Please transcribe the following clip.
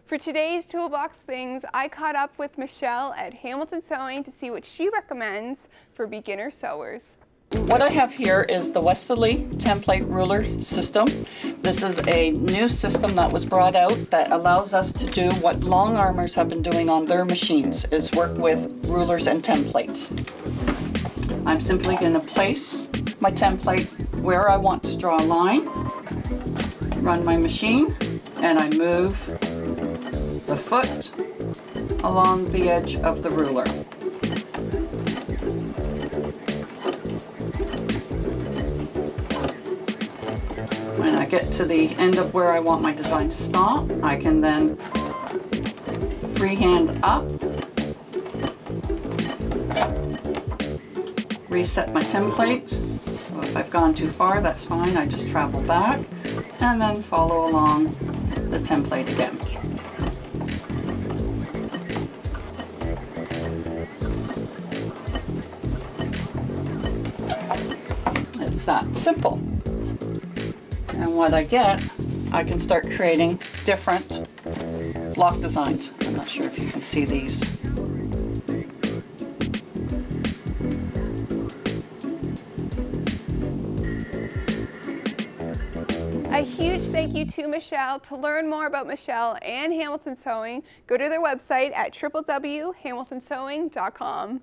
For today's Toolbox Things, I caught up with Michele at Hamilton Sewing to see what she recommends for beginner sewers. What I have here is the Westerly template ruler system. This is a new system that was brought out that allows us to do what long armers have been doing on their machines, is work with rulers and templates. I'm simply going to place my template where I want to draw a line, run my machine, and I move the foot along the edge of the ruler. When I get to the end of where I want my design to stop, I can then freehand up, reset my template. So if I've gone too far, that's fine. I just travel back and then follow along the template again. It's that simple. And what I get, I can start creating different block designs. I'm not sure if you can see these. A huge thank you to Michele. To learn more about Michele and Hamilton Sewing, go to their website at www.hamiltonsewing.com.